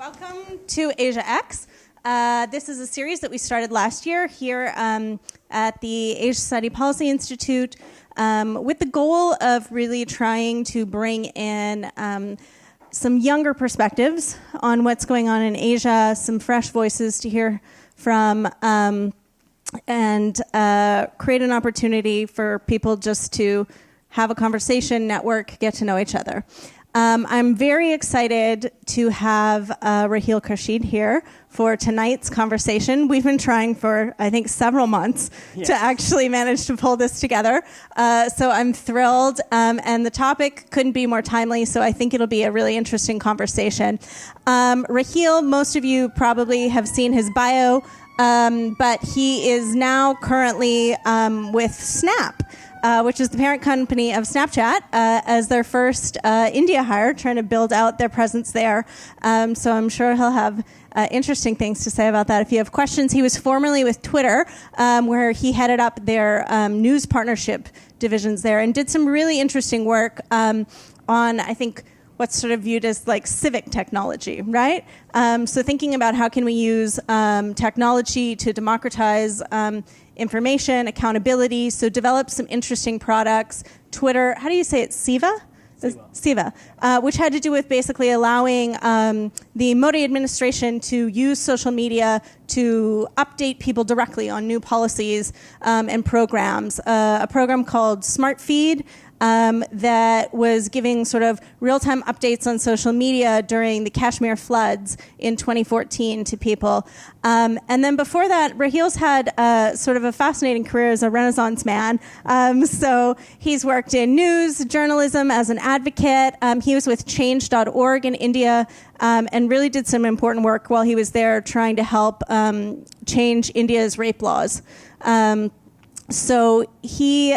Welcome to Asia X. This is a series that we started last year here at the Asia Society Policy Institute with the goal of really trying to bring in some younger perspectives on what's going on in Asia, some fresh voices to hear from, and create an opportunity for people just to have a conversation, network, get to know each other. I'm very excited to have Raheel Khurshid here for tonight's conversation. We've been trying for, I think, several months to actually manage to pull this together. So I'm thrilled. And the topic couldn't be more timely, so I think it'll be a really interesting conversation. Raheel, most of you probably have seen his bio, but he is now currently with Snap. Which is the parent company of Snapchat, as their first India hire, trying to build out their presence there. So I'm sure he'll have interesting things to say about that. If you have questions, he was formerly with Twitter, where he headed up their news partnership divisions there and did some really interesting work on, I think, what's sort of viewed as like civic technology, right? So thinking about how can we use technology to democratize information, accountability, so develop some interesting products. Twitter, how do you say it, Siva? Siva, which had to do with basically allowing the Modi administration to use social media to update people directly on new policies and programs. A program called Smart Feed, that was giving sort of real-time updates on social media during the Kashmir floods in 2014 to people. And then before that, Raheel's had sort of a fascinating career as a Renaissance man. So he's worked in news, journalism as an advocate. He was with Change.org in India and really did some important work while he was there trying to help change India's rape laws. So he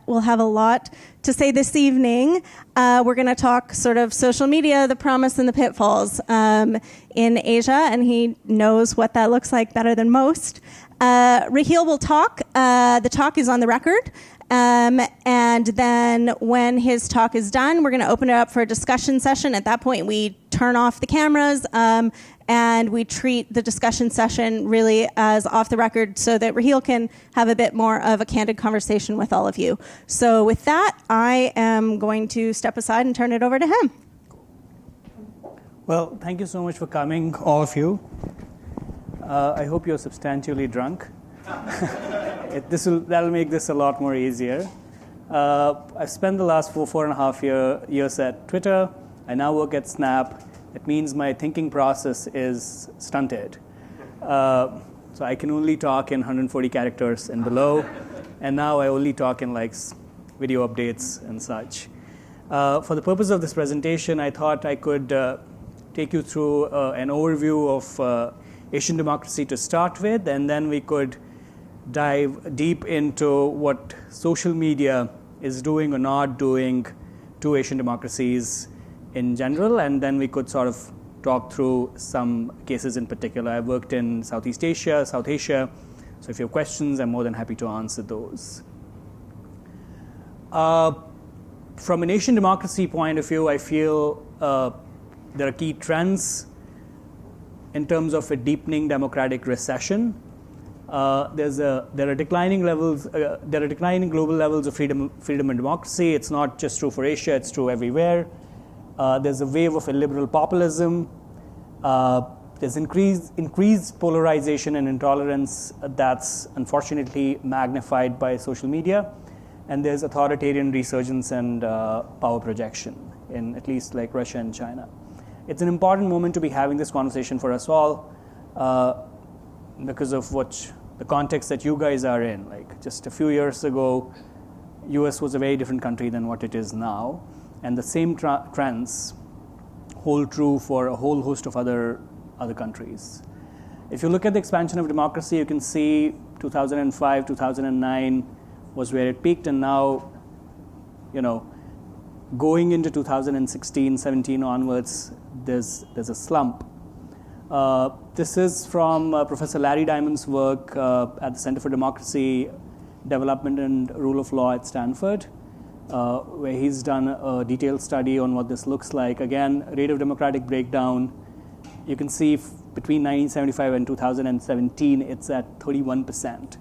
will have a lot to say this evening. We're going to talk sort of social media, the promise and the pitfalls in Asia, and he knows what that looks like better than most. Raheel will talk. The talk is on the record. And then when his talk is done, we're going to open it up for a discussion session. At that point, we turn off the cameras and we treat the discussion session really as off the record so that Raheel can have a bit more of a candid conversation with all of you. So with that, I am going to step aside and turn it over to him. Well, thank you so much for coming, all of you. I hope you're substantially drunk. That'll make this a lot more easier. I've spent the last four and a half years at Twitter. I now work at Snap. It means my thinking process is stunted. So I can only talk in 140 characters and below. And now I only talk in like video updates and such. For the purpose of this presentation, I thought I could take you through an overview of Asian democracy to start with, and then we could dive deep into what social media is doing or not doing to Asian democracies in general, and then we could sort of talk through some cases in particular. I've worked in Southeast Asia, South Asia, so if you have questions, I'm more than happy to answer those. From an Asian democracy point of view, I feel there are key trends in terms of a deepening democratic recession. There are declining global levels of freedom and democracy. It's not just true for Asia; it's true everywhere. There's a wave of illiberal populism. There's increased polarization and intolerance that's unfortunately magnified by social media, and there's authoritarian resurgence and power projection in at least like Russia and China. It's an important moment to be having this conversation for us all. Because of the context that you guys are in. Like just a few years ago, US was a very different country than what it is now. And the same trends hold true for a whole host of other countries. If you look at the expansion of democracy, you can see 2005, 2009 was where it peaked, and now, going into 2016, 17 onwards, there's a slump. This is from Professor Larry Diamond's work at the Center for Democracy, Development and Rule of Law at Stanford, where he's done a detailed study on what this looks like. Again, rate of democratic breakdown You can see between 1975 and 2017, it's at 31%.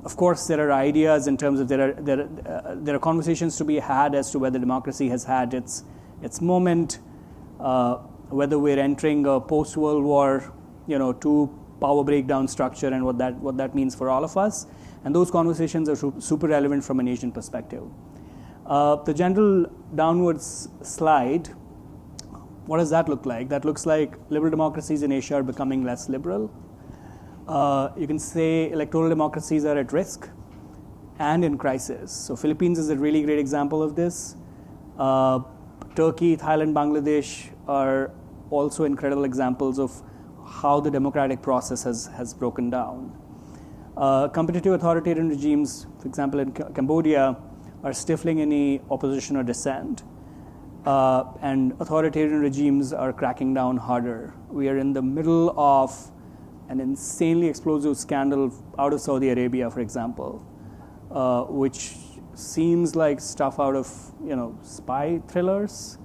Of course, there are ideas in terms of there are conversations to be had as to whether democracy has had its moment, whether we're entering a post-World War, II power breakdown structure, and what that means for all of us. And those conversations are super relevant from an Asian perspective. The general downwards slide, what does that look like? That looks like liberal democracies in Asia are becoming less liberal. You can say electoral democracies are at risk and in crisis. So Philippines is a really great example of this. Turkey, Thailand, Bangladesh are also incredible examples of how the democratic process has broken down. Competitive authoritarian regimes, for example, in Cambodia, are stifling any opposition or dissent. And authoritarian regimes are cracking down harder. We are in the middle of an insanely explosive scandal out of Saudi Arabia, for example, which seems like stuff out of spy thrillers,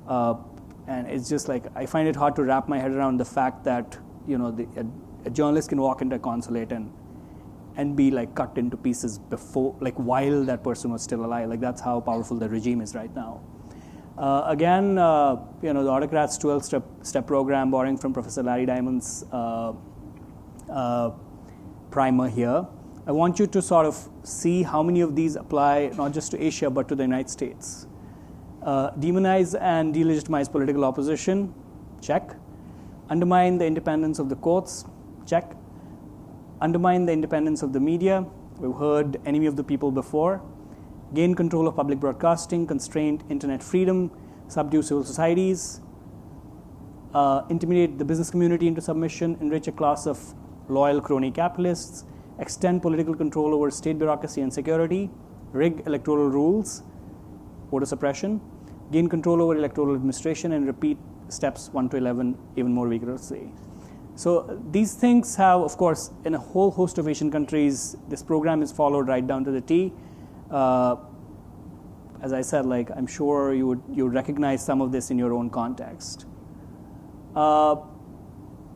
and it's just like I find it hard to wrap my head around the fact that a journalist can walk into a consulate and be like cut into pieces before, like while that person was still alive. Like that's how powerful the regime is right now. Again, the autocrats 12-step program, borrowing from Professor Larry Diamond's primer here. I want you to sort of see how many of these apply not just to Asia but to the United States. Demonize and delegitimize political opposition, check. Undermine the independence of the courts, check. Undermine the independence of the media. We've heard enemy of the people before. Gain control of public broadcasting, constrain internet freedom, subdue civil societies, intimidate the business community into submission, enrich a class of loyal crony capitalists, extend political control over state bureaucracy and security, rig electoral rules, voter suppression, gain control over electoral administration, and repeat steps 1 to 11 even more vigorously. So these things have, of course, in a whole host of Asian countries, this program is followed right down to the T. As I said, like I'm sure you would recognize some of this in your own context.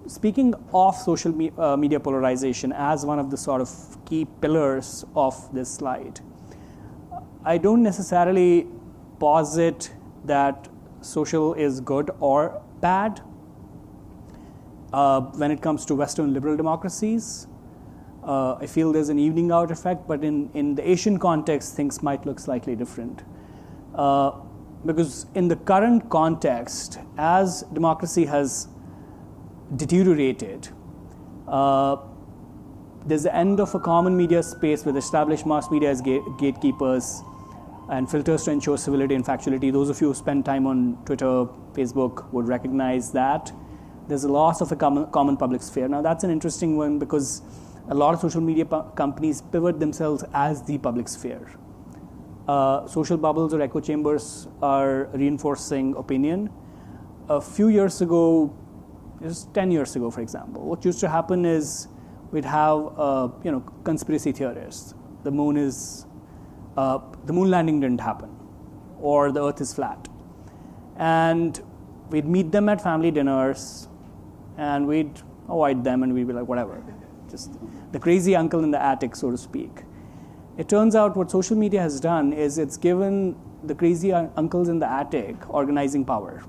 Speaking of social media polarization as one of the sort of key pillars of this slide, I don't necessarily posit that social is good or bad when it comes to Western liberal democracies. I feel there's an evening out effect, but in the Asian context, things might look slightly different. Because in the current context, as democracy has deteriorated, there's the end of a common media space with established mass media as gatekeepers and filters to ensure civility and factuality. Those of you who spend time on Twitter, Facebook would recognize that. There's a loss of a common public sphere. Now that's an interesting one because a lot of social media companies pivot themselves as the public sphere. Social bubbles or echo chambers are reinforcing opinion. A few years ago, just 10 years ago, for example, what used to happen is we'd have conspiracy theorists. The moon landing didn't happen, or the Earth is flat, and we'd meet them at family dinners, and we'd avoid them, and we'd be like, whatever, just the crazy uncle in the attic, so to speak. It turns out what social media has done is it's given the crazy uncles in the attic organizing power.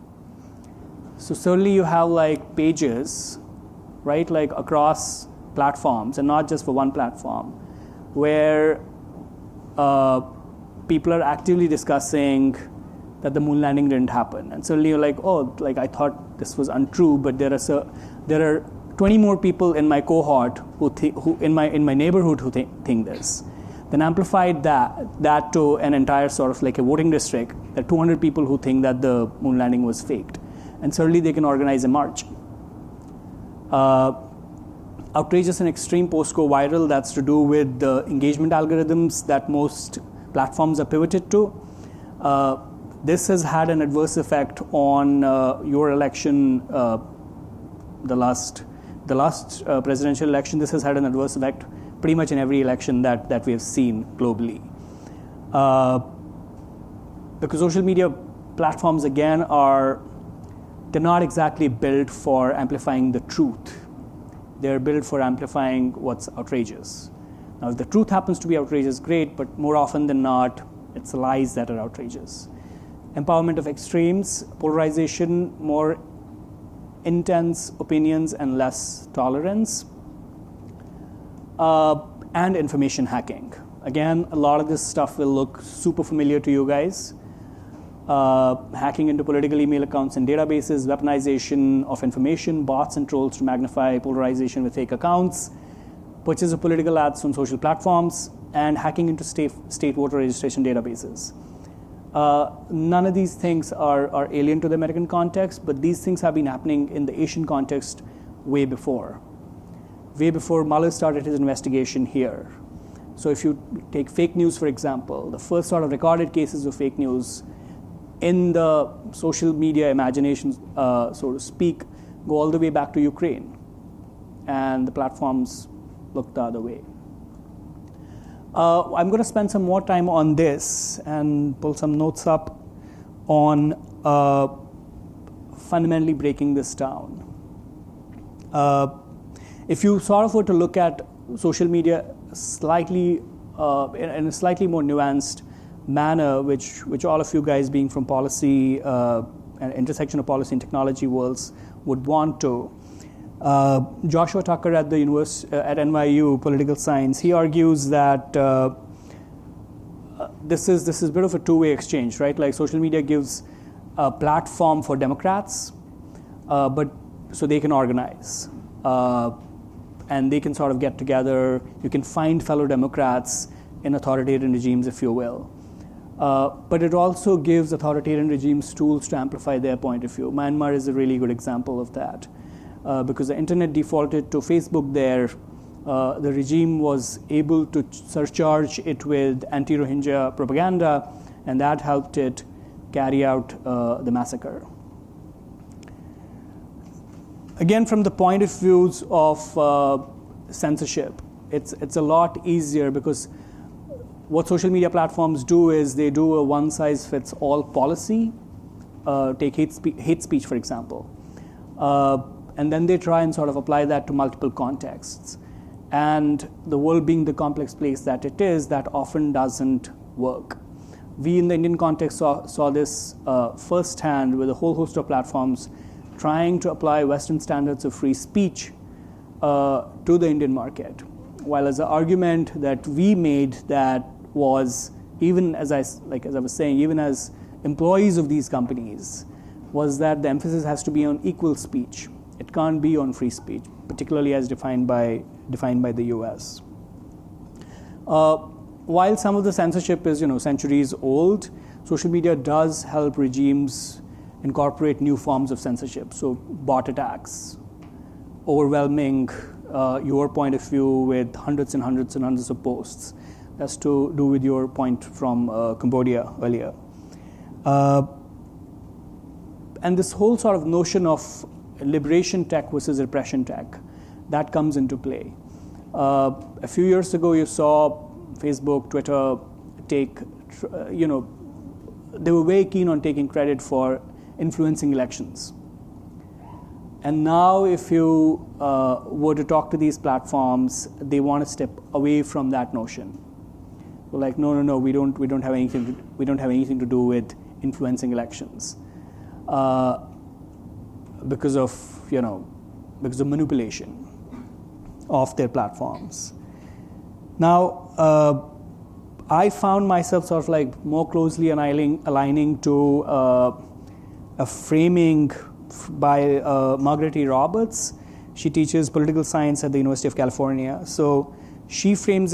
So certainly you have like pages, right, like across platforms and not just for one platform, where people are actively discussing that the moon landing didn't happen. And suddenly you're like, oh, like I thought this was untrue, but there are 20 more people in my cohort who in my neighborhood who think this. Then amplified that to an entire sort of like a voting district, there are 200 people who think that the moon landing was faked. And certainly they can organize a march. Outrageous and extreme posts go viral. That's to do with the engagement algorithms that most platforms are pivoted to. This has had an adverse effect on your election, the last presidential election. This has had an adverse effect pretty much in every election that we have seen globally. Because social media platforms, again, are they're not exactly built for amplifying the truth. They're built for amplifying what's outrageous. Now, if the truth happens to be outrageous, great, but more often than not, it's lies that are outrageous. Empowerment of extremes, polarization, more intense opinions and less tolerance, and information hacking. Again, a lot of this stuff will look super familiar to you guys. Hacking into political email accounts and databases, weaponization of information, bots and trolls to magnify polarization with fake accounts, purchase of political ads on social platforms, and hacking into state voter registration databases. None of these things are alien to the American context, but these things have been happening in the Asian context way before Mueller started his investigation here. So if you take fake news, for example, the first sort of recorded cases of fake news in the social media imagination, so to speak, go all the way back to Ukraine. And the platforms look the other way. I'm going to spend some more time on this and pull some notes up on fundamentally breaking this down. If you sort of were to look at social media slightly in a slightly more nuanced manner, which all of you guys being from policy and intersection of policy and technology worlds would want to. Joshua Tucker at the at NYU Political Science, he argues that this is a bit of a two-way exchange, right? Like social media gives a platform for Democrats, but so they can organize. And they can sort of get together. You can find fellow Democrats in authoritarian regimes, if you will. But it also gives authoritarian regimes tools to amplify their point of view. Myanmar is a really good example of that. Because the internet defaulted to Facebook there, the regime was able to surcharge it with anti-Rohingya propaganda, and that helped it carry out the massacre. Again, from the point of views of censorship, it's a lot easier because what social media platforms do is they do a one-size-fits-all policy. Take hate speech, for example. And then they try and sort of apply that to multiple contexts. And the world being the complex place that it is, that often doesn't work. We in the Indian context saw this firsthand with a whole host of platforms trying to apply Western standards of free speech to the Indian market. While as an argument that we made that was, even as I was saying, even as employees of these companies, was that the emphasis has to be on equal speech. It can't be on free speech, particularly as defined by the US. While some of the censorship is centuries old, social media does help regimes incorporate new forms of censorship. So bot attacks, overwhelming your point of view with hundreds and hundreds and hundreds of posts. That's to do with your point from Cambodia earlier. And this whole sort of notion of liberation tech versus repression tech, that comes into play. A few years ago, you saw Facebook, Twitter take, they were very keen on taking credit for influencing elections. And now if you were to talk to these platforms, they want to step away from that notion. We're like, no, we don't have anything to do with influencing elections. Because of manipulation of their platforms. Now, I found myself sort of like more closely aligning to a framing by Margaret E. Roberts. She teaches political science at the University of California. So she frames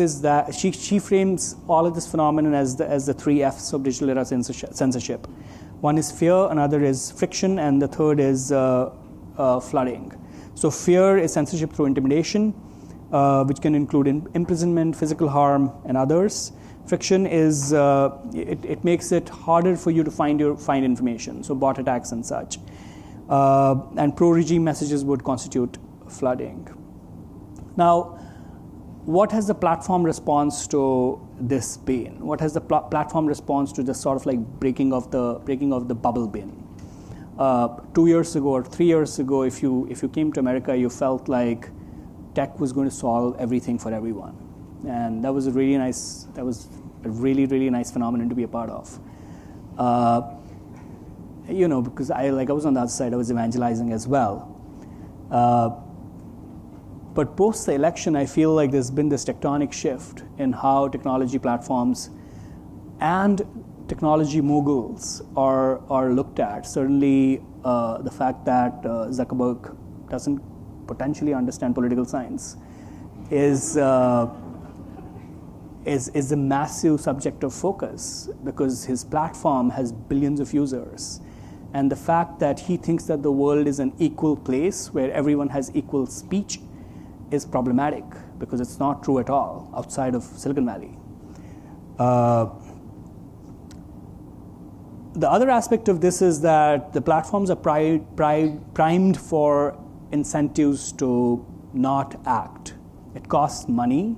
she frames all of this phenomenon as the three F's of digital era censorship. One is fear, another is friction, and the third is flooding. So fear is censorship through intimidation, which can include imprisonment, physical harm, and others. Friction is it makes it harder for you to find information, so bot attacks and such. And pro-regime messages would constitute flooding. Now, what has the platform response to this been? What has the platform response to this sort of like breaking of the bubble been? 2 years ago or 3 years ago, if you came to America, you felt like tech was going to solve everything for everyone, and that was a really nice phenomenon to be a part of. Because I was on the other side, I was evangelizing as well. But post the election, I feel like there's been this tectonic shift in how technology platforms and technology moguls are looked at. Certainly, the fact that Zuckerberg doesn't potentially understand political science is a massive subject of focus, because his platform has billions of users. And the fact that he thinks that the world is an equal place where everyone has equal speech is problematic, because it's not true at all outside of Silicon Valley. The other aspect of this is that the platforms are primed for incentives to not act. It costs money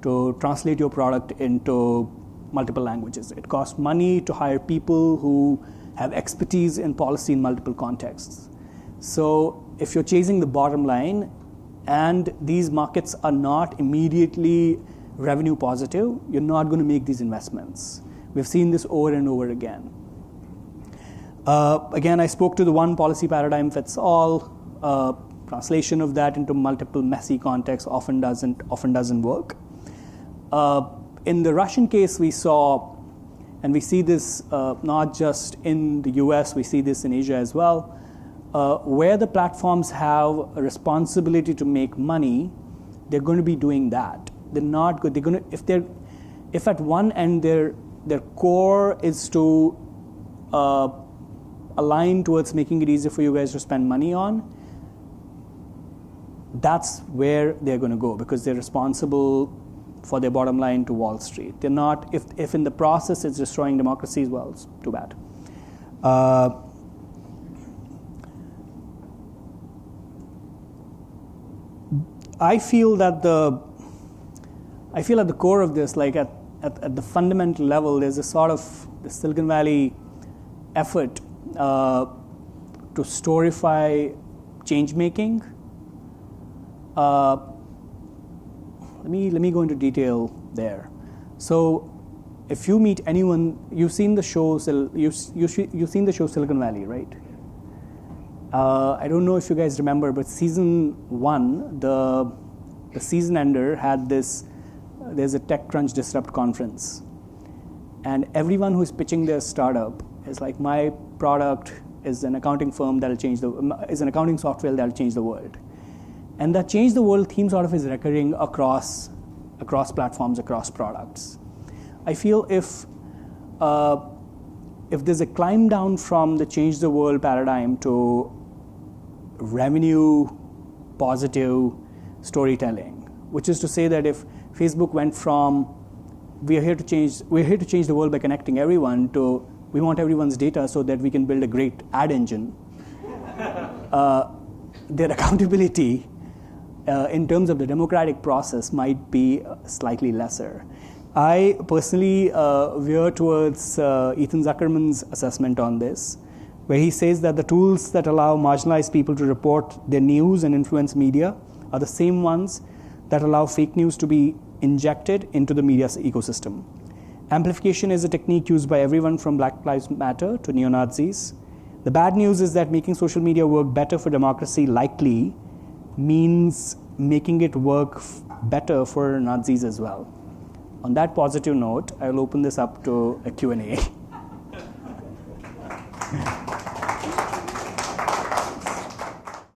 to translate your product into multiple languages. It costs money to hire people who have expertise in policy in multiple contexts. So if you're chasing the bottom line and these markets are not immediately revenue positive, you're not going to make these investments. We've seen this over and over again. Again, I spoke to the one policy paradigm fits all. Translation of that into multiple messy contexts often doesn't work. In the Russian case, we saw, and we see this not just in the US, we see this in Asia as well, where the platforms have a responsibility to make money, they're going to be doing that. They're not good. They're going to, if at one end their core is to align towards making it easier for you guys to spend money on, that's where they're going to go, because they're responsible for their bottom line to Wall Street. They're not, if in the process it's destroying democracies, well, it's too bad. I feel at the core of this, like at the fundamental level, there's a sort of the Silicon Valley effort to storify change making. Let me go into detail there. So, if you meet anyone, you've seen the show Silicon Valley, right? I don't know if you guys remember, but season 1, the season ender had this. There's a TechCrunch Disrupt conference, and everyone who's pitching their startup is like, my product is an accounting firm is an accounting software that'll change the world. And that change the world theme sort of is recurring across platforms, across products. I feel if there's a climb down from the change the world paradigm to revenue positive storytelling, which is to say that if Facebook went from we're here to change the world by connecting everyone to we want everyone's data so that we can build a great ad engine, their accountability in terms of the democratic process might be slightly lesser. I personally veer towards Ethan Zuckerman's assessment on this, where he says that the tools that allow marginalized people to report their news and influence media are the same ones that allow fake news to be injected into the media ecosystem. Amplification is a technique used by everyone from Black Lives Matter to neo-Nazis. The bad news is that making social media work better for democracy likely means making it work better for Nazis as well. On that positive note, I'll open this up to a Q&A.